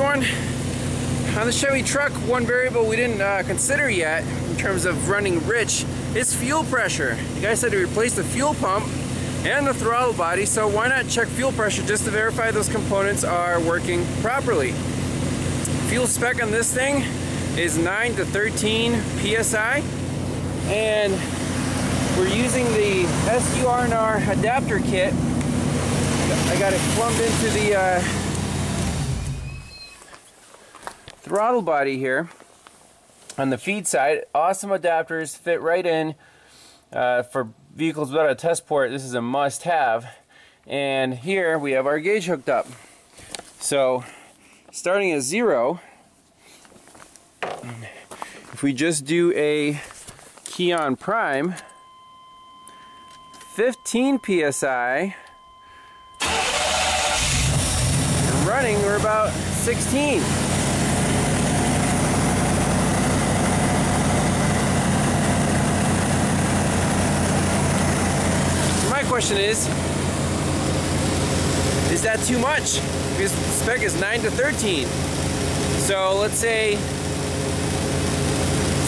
one. On the Chevy truck, one variable we didn't consider yet in terms of running rich is fuel pressure. The guy said to replace the fuel pump and the throttle body, so why not check fuel pressure just to verify those components are working properly. Fuel spec on this thing is 9 to 13 psi, and we're using the SUR&R adapter kit. I got it plumbed into the throttle body here on the feed side. Awesome adapters, fit right in. For vehicles without a test port, this is a must-have. And here we have our gauge hooked up. So starting at 0, if we just do a key on prime, 15 psi. Running, we're about 16. My question is that too much? Because the spec is 9 to 13. So let's say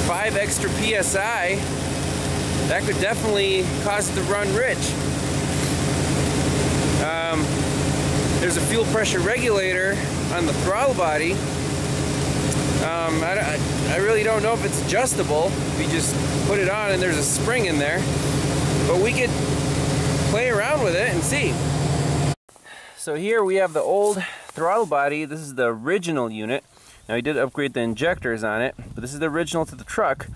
5 extra psi, that could definitely cause it to run rich. There's a fuel pressure regulator on the throttle body. I really don't know if it's adjustable. We just put it on and there's a spring in there. But we could play around with it and see. So here we have the old throttle body. This is the original unit. Now we did upgrade the injectors on it, but this is the original to the truck.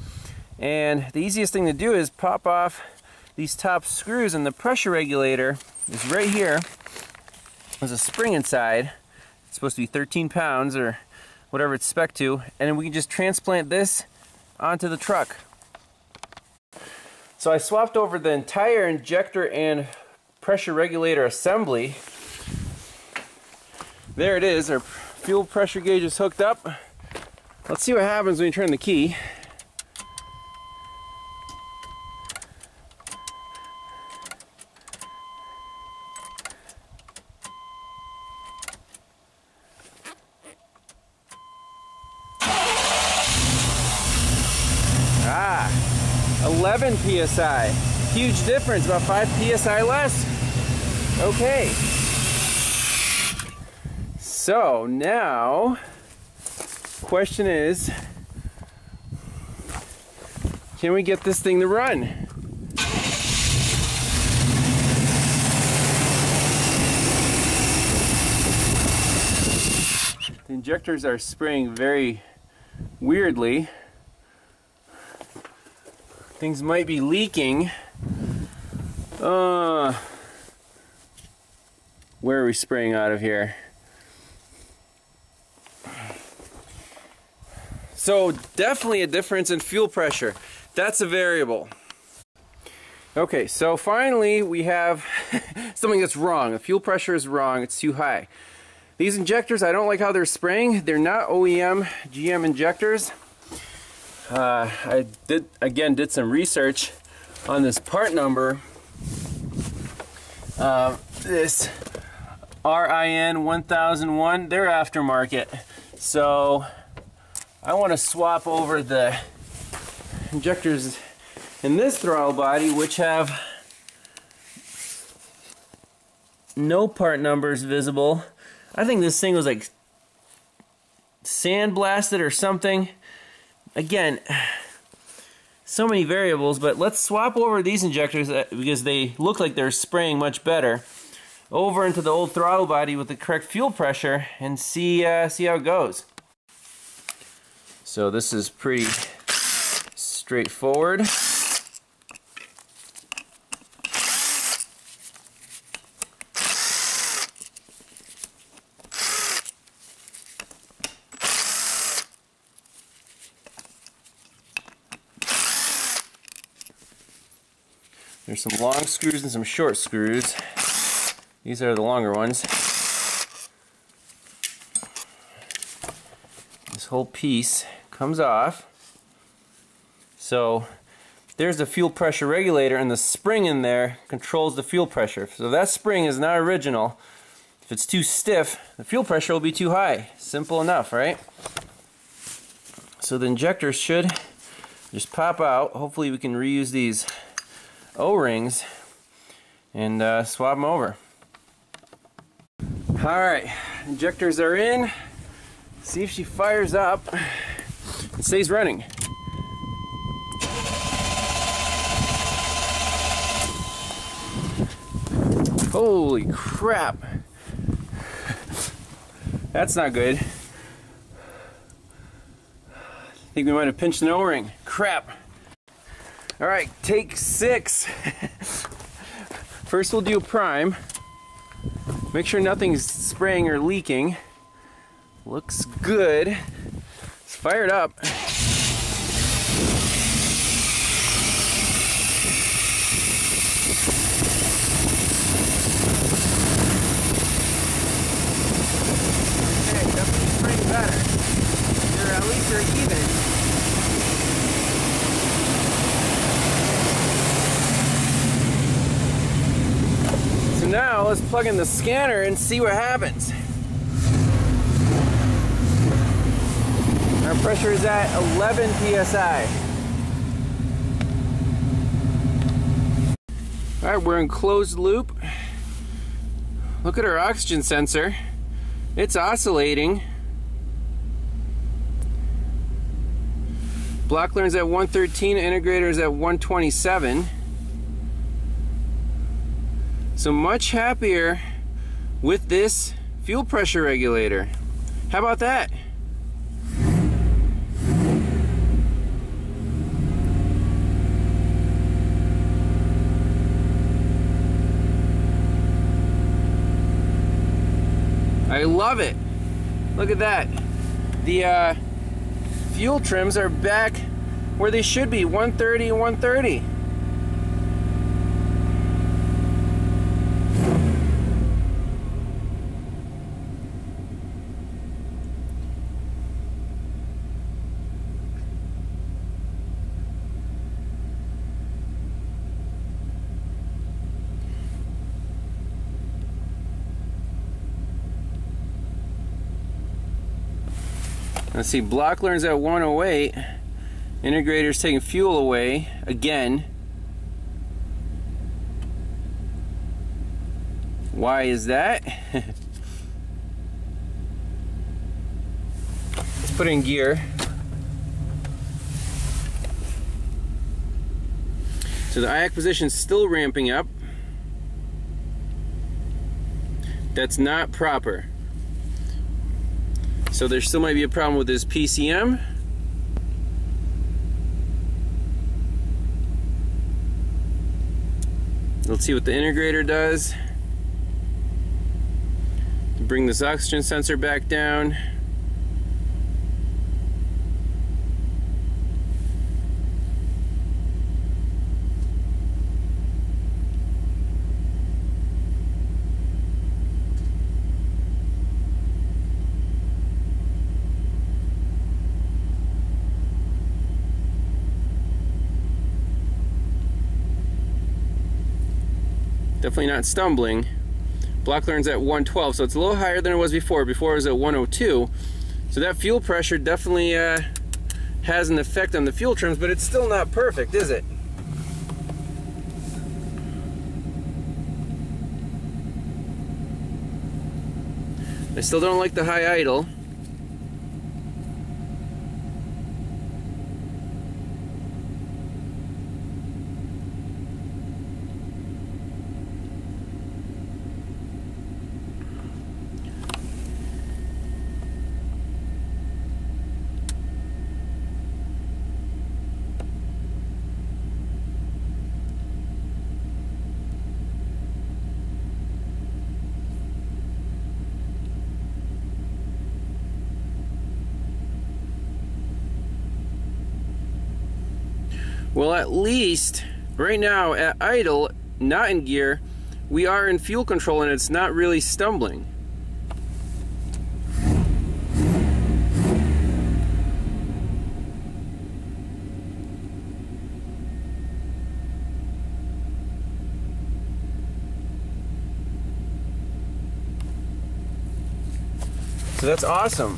And the easiest thing to do is pop off these top screws, and the pressure regulator is right here. There's a spring inside. It's supposed to be 13 pounds or whatever it's spec to, and then we can just transplant this onto the truck. So I swapped over the entire injector and pressure regulator assembly. There it is, our fuel pressure gauge is hooked up. Let's see what happens when you turn the key. Ah, 11 psi. Huge difference, about 5 psi less. Okay. So now, question is, can we get this thing to run? The injectors are spraying very weirdly. Things might be leaking. Where are we spraying out of here? So definitely a difference in fuel pressure. That's a variable. Okay, so finally we have something that's wrong. The fuel pressure is wrong. It's too high. These injectors, I don't like how they're spraying. They're not OEM GM injectors. I did some research on this part number. This RIN 1001, they're aftermarket. So I want to swap over the injectors in this throttle body, which have no part numbers visible. I think this thing was like sandblasted or something. Again, so many variables, but let's swap over these injectors because they look like they're spraying much better over into the old throttle body with the correct fuel pressure and see how it goes. So this is pretty straightforward. There's some long screws and some short screws. These are the longer ones. This whole piece comes off. So there's the fuel pressure regulator, and the spring in there controls the fuel pressure. So that spring is not original. If it's too stiff, the fuel pressure will be too high. Simple enough, right? So the injector should just pop out. Hopefully we can reuse these O-rings and swap them over. Alright, injectors are in. See if she fires up and stays running. Holy crap. That's not good. I think we might have pinched an O-ring. Crap. Alright, take 6. First we'll do a prime. Make sure nothing's spraying or leaking. Looks good. Let's fire it up. Okay, definitely spraying better. At least they're even. So now let's plug in the scanner and see what happens. Our pressure is at 11 psi. Alright, we're in closed loop. Look at our oxygen sensor. It's oscillating. Block learn's at 113, integrator is at 127. So much happier with this fuel pressure regulator. How about that? I love it. Look at that. The fuel trims are back where they should be, 130 and 130. Let's see, block learn's at 108. Integrator's taking fuel away again. Why is that? Let's put it in gear. So the IAC position's still ramping up. That's not proper. So there still might be a problem with this PCM. Let's see what the integrator does. Bring this oxygen sensor back down. Definitely not stumbling. Block learn's at 112, so it's a little higher than it was before. Before it was at 102. So that fuel pressure definitely has an effect on the fuel trims, but it's still not perfect, is it? I still don't like the high idle. Well, at least right now at idle, not in gear, we are in fuel control and it's not really stumbling. So that's awesome.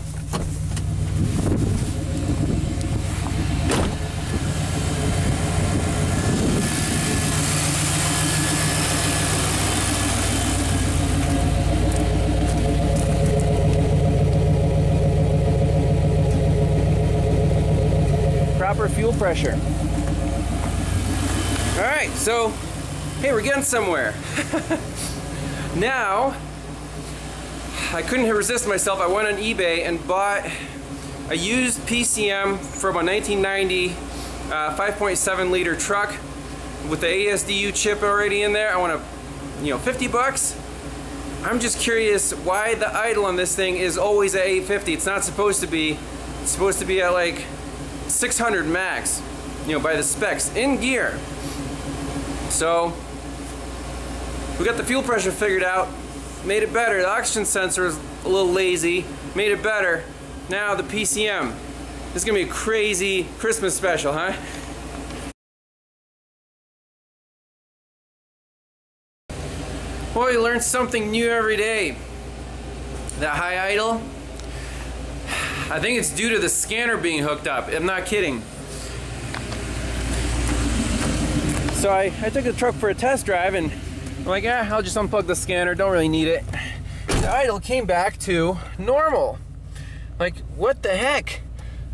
Proper fuel pressure. All right, so hey, we're getting somewhere. Now, I couldn't resist myself. I went on eBay and bought a used PCM from a 1990 5.7 liter truck with the ASDU chip already in there. I want to, 50 bucks. I'm just curious why the idle on this thing is always at 850. It's not supposed to be. It's supposed to be at like 600 max, by the specs in gear. So we got the fuel pressure figured out, made it better. The oxygen sensor is a little lazy, made it better. Now the PCM. This is gonna be a crazy Christmas special, huh? Boy, you learn something new every day. That high idle, I think it's due to the scanner being hooked up. I'm not kidding. So I took the truck for a test drive and I'm like, I'll just unplug the scanner, don't really need it. The idle came back to normal. Like, what the heck?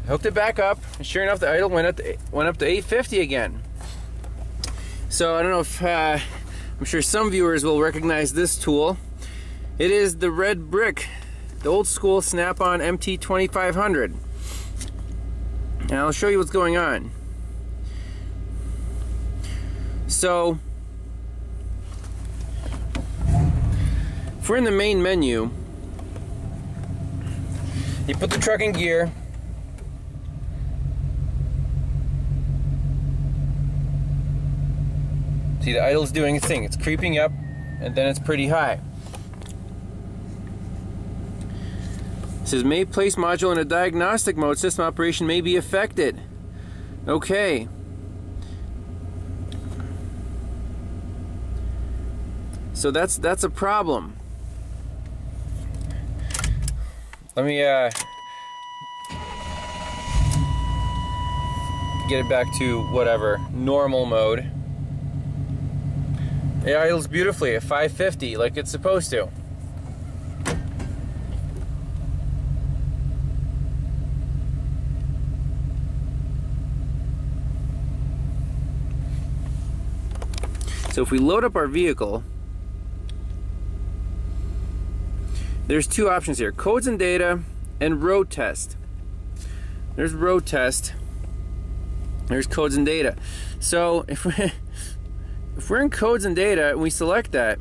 I hooked it back up and sure enough the idle went up to 850 again. So I don't know if, I'm sure some viewers will recognize this tool. It is the red brick, the old school Snap-on MT2500. And I'll show you what's going on. So, if we're in the main menu, you put the truck in gear. See, the idle's doing its thing. It's creeping up, and then it's pretty high. It says, may place module in a diagnostic mode. System operation may be affected. Okay. So that's a problem. Let me get it back to whatever, normal mode. It idles beautifully at 550 like it's supposed to. So if we load up our vehicle, there's two options here, codes and data and road test. There's road test, there's codes and data. So if we're in codes and data and we select that,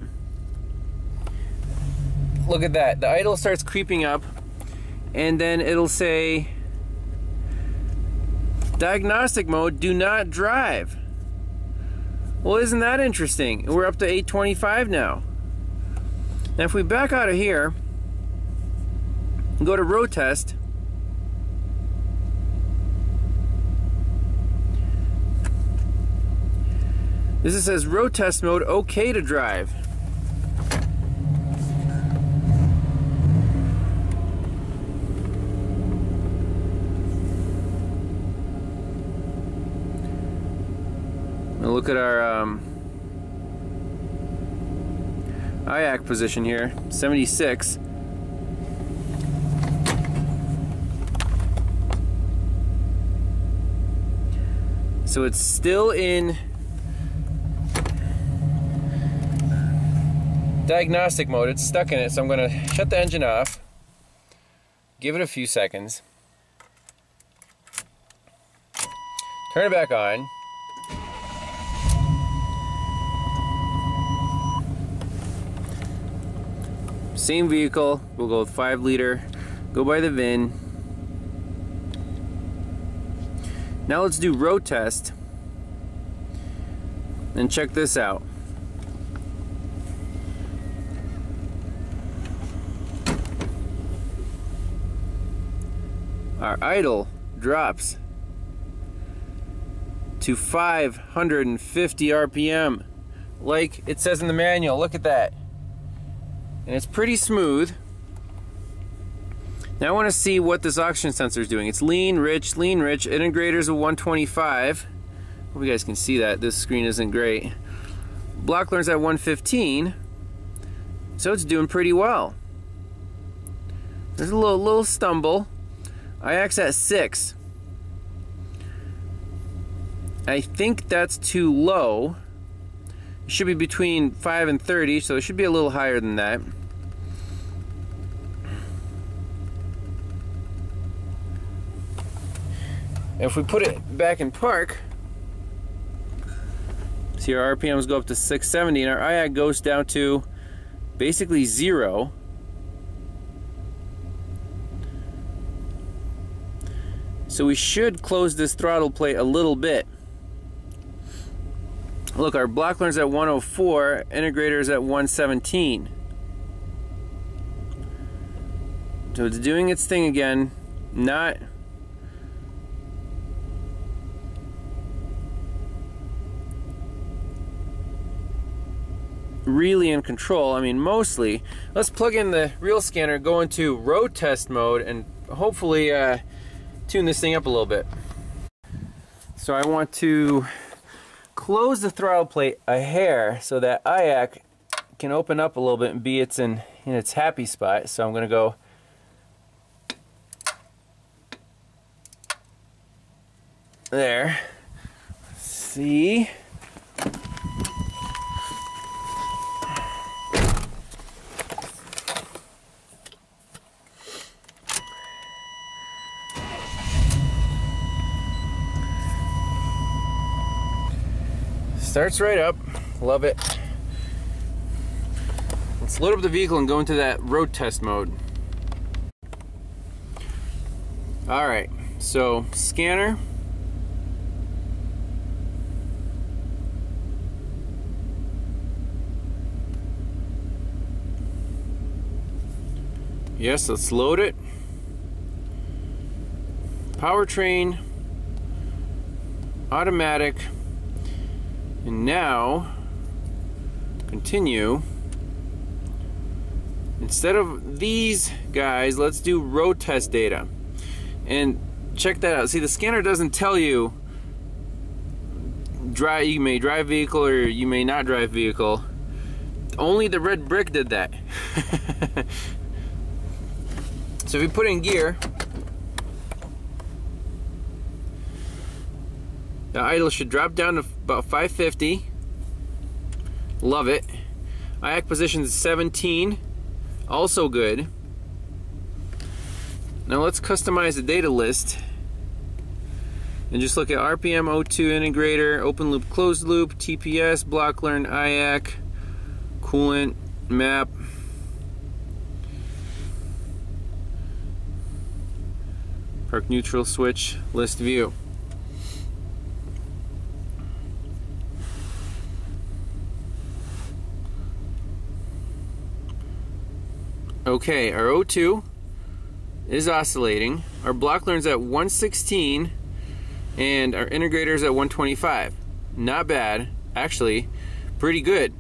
look at that, the idle starts creeping up and then it'll say diagnostic mode, do not drive. Well, isn't that interesting? We're up to 825 now. Now if we back out of here and go to road test, this says road test mode, okay to drive. Now look at our IAC position here, 76. So it's still in diagnostic mode. It's stuck in it, so I'm going to shut the engine off, give it a few seconds, turn it back on. Same vehicle, we'll go with 5 liter, go by the VIN. Now let's do road test and check this out. Our idle drops to 550 RPM, like it says in the manual. Look at that. And it's pretty smooth. Now I want to see what this oxygen sensor is doing. It's lean, rich, integrator's a 125. Hope you guys can see that. This screen isn't great. Block learn's at 115, so it's doing pretty well. There's a little stumble. IX at 6. I think that's too low. It should be between 5 and 30, so it should be a little higher than that. If we put it back in park, see our RPMs go up to 670 and our IAC goes down to basically 0. So we should close this throttle plate a little bit. Look, our block learn's at 104, integrator's at 117. So it's doing its thing again, not really in control. I mean, mostly. Let's plug in the real scanner, go into road test mode, and hopefully tune this thing up a little bit. So I want to close the throttle plate a hair so that IAC can open up a little bit and be in its happy spot. So I'm going to go there. Let's see. Starts right up. Love it. Let's load up the vehicle and go into that road test mode. Alright, so scanner. Yes, let's load it. Powertrain. Automatic. And now, continue. Instead of these guys, let's do road test data. And check that out. See, the scanner doesn't tell you you may drive vehicle or you may not drive vehicle. Only the red brick did that. So if we put in gear, the idle should drop down to about 550. Love it. IAC position is 17. Also good. Now let's customize the data list and just look at RPM, O2 integrator, open loop, closed loop, TPS, block learn, IAC, coolant, map. Park neutral switch, list view. Okay, our O2 is oscillating. Our block learn's at 116 and our integrator's at 125. Not bad, actually, pretty good.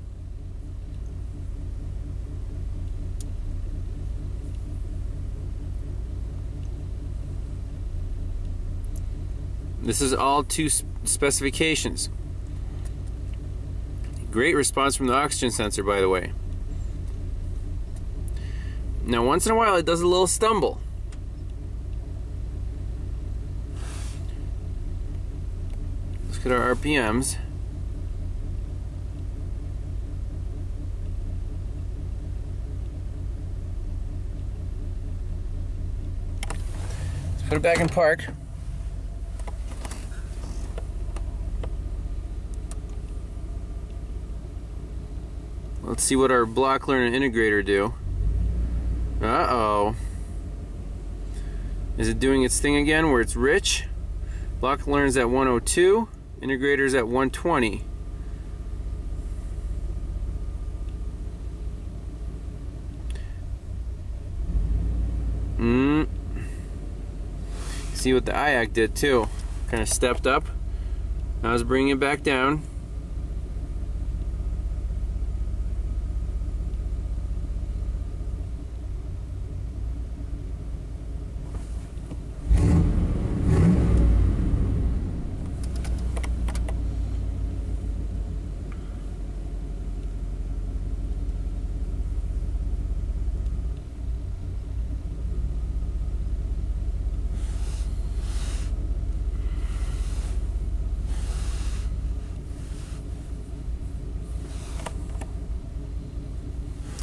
This is all to specifications. Great response from the oxygen sensor, by the way. Now, once in a while, it does a little stumble. Let's look at our RPMs. Let's put it back in park. Let's see what our block learn and integrator do. Uh-oh. Is it doing its thing again where it's rich? Block learn's at 102, integrator's at 120. See what the IAC did too. Kind of stepped up. Now it's bringing it back down.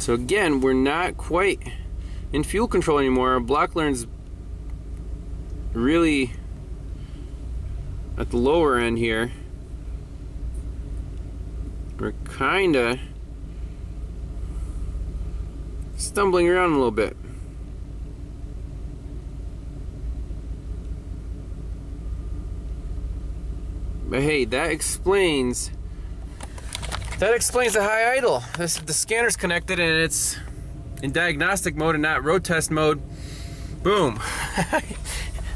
So again, we're not quite in fuel control anymore. Our block learn's really at the lower end here. We're kinda stumbling around a little bit. But hey, that explains the high idle. The scanner's connected and it's in diagnostic mode and not road test mode. Boom.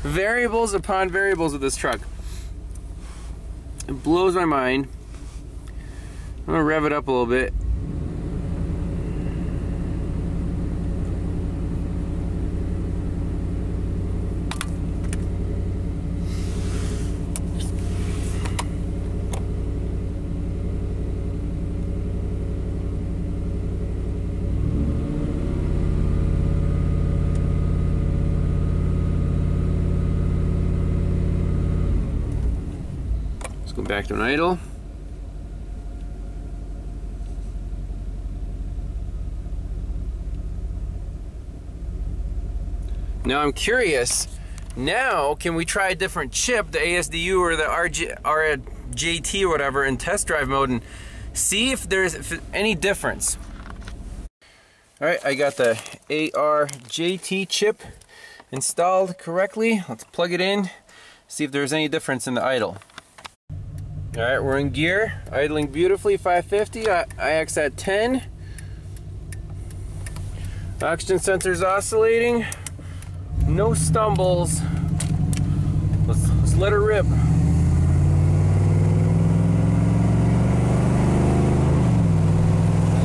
Variables upon variables with this truck. It blows my mind. I'm gonna rev it up a little bit. Go back to an idle. Now I'm curious, now can we try a different chip, the ASDU or the RJT or whatever, in test drive mode and see if there's any difference. Alright, I got the ARJT chip installed correctly. Let's plug it in, see if there's any difference in the idle. Alright, we're in gear, idling beautifully, 550, IX at 10. Oxygen sensor's oscillating, no stumbles. Let's let her rip.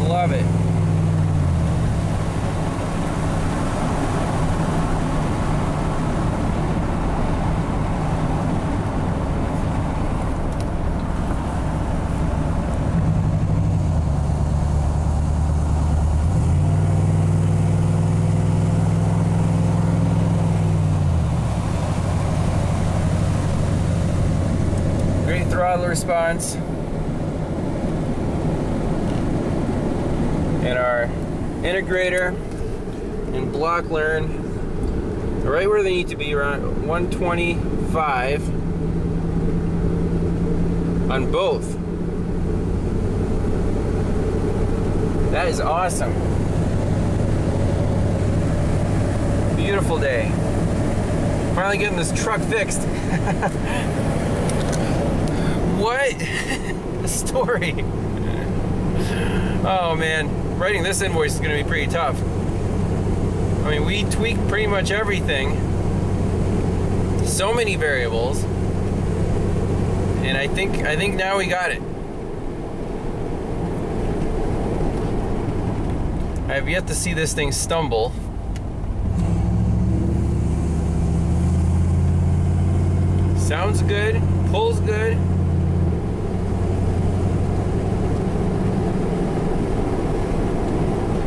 Love it. Throttle response, and our integrator and block learn right where they need to be, around 125 on both. That is awesome. Beautiful day. Finally getting this truck fixed. What a story. Oh man, writing this invoice is going to be pretty tough. I mean, we tweaked pretty much everything. So many variables. And I think now we got it. I have yet to see this thing stumble. Sounds good, pulls good.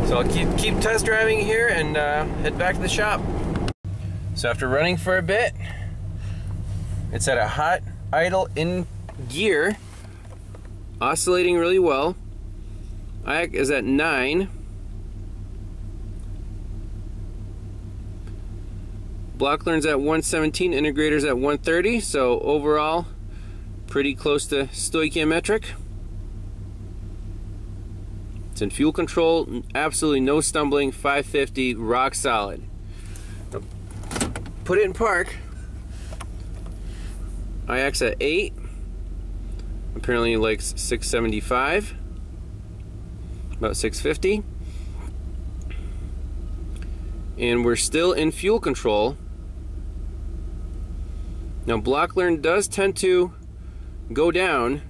So I'll keep test driving here and head back to the shop. So after running for a bit, it's at a hot idle in gear, oscillating really well. IAC is at 9. Block learn's at 117, integrator's at 130, so overall pretty close to stoichiometric. It's in fuel control, absolutely no stumbling, 550, rock solid. Now, put it in park. IX at 8, apparently likes 675, about 650. And we're still in fuel control. Now block learn does tend to go down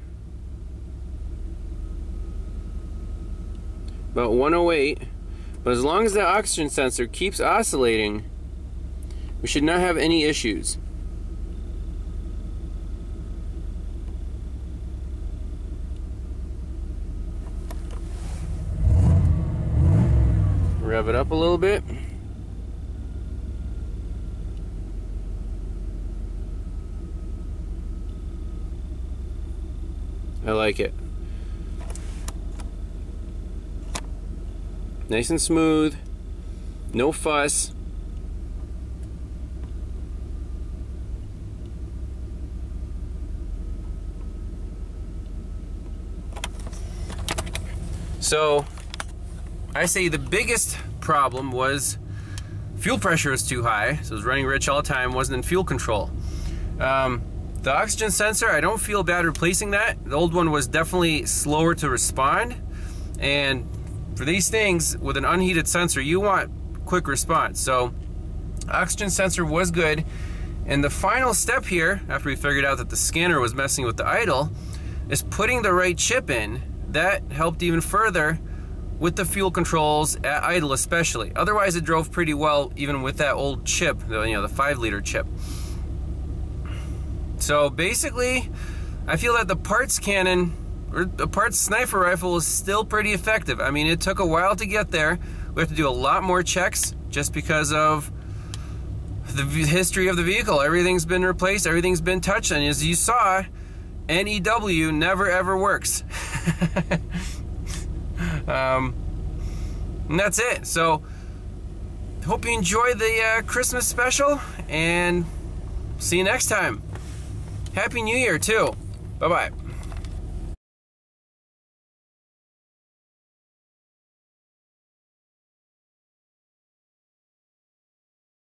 about 108, but as long as the oxygen sensor keeps oscillating, we should not have any issues. Rev it up a little bit. I like it. Nice and smooth, no fuss. So I say the biggest problem was fuel pressure was too high, so it was running rich all the time, wasn't in fuel control. The oxygen sensor, I don't feel bad replacing that. The old one was definitely slower to respond, and for these things with an unheated sensor, you want quick response. So oxygen sensor was good, and the final step here, after we figured out that the scanner was messing with the idle, is putting the right chip in. That helped even further with the fuel controls at idle especially. Otherwise it drove pretty well even with that old chip, the 5-liter chip. So basically, I feel that the parts cannon, or the parts sniper rifle, is still pretty effective. I mean, it took a while to get there. We have to do a lot more checks just because of the history of the vehicle. Everything's been replaced, everything's been touched, and as you saw, NEW never ever works. And that's it. So, hope you enjoy the Christmas special, and see you next time. Happy New Year too. Bye-bye.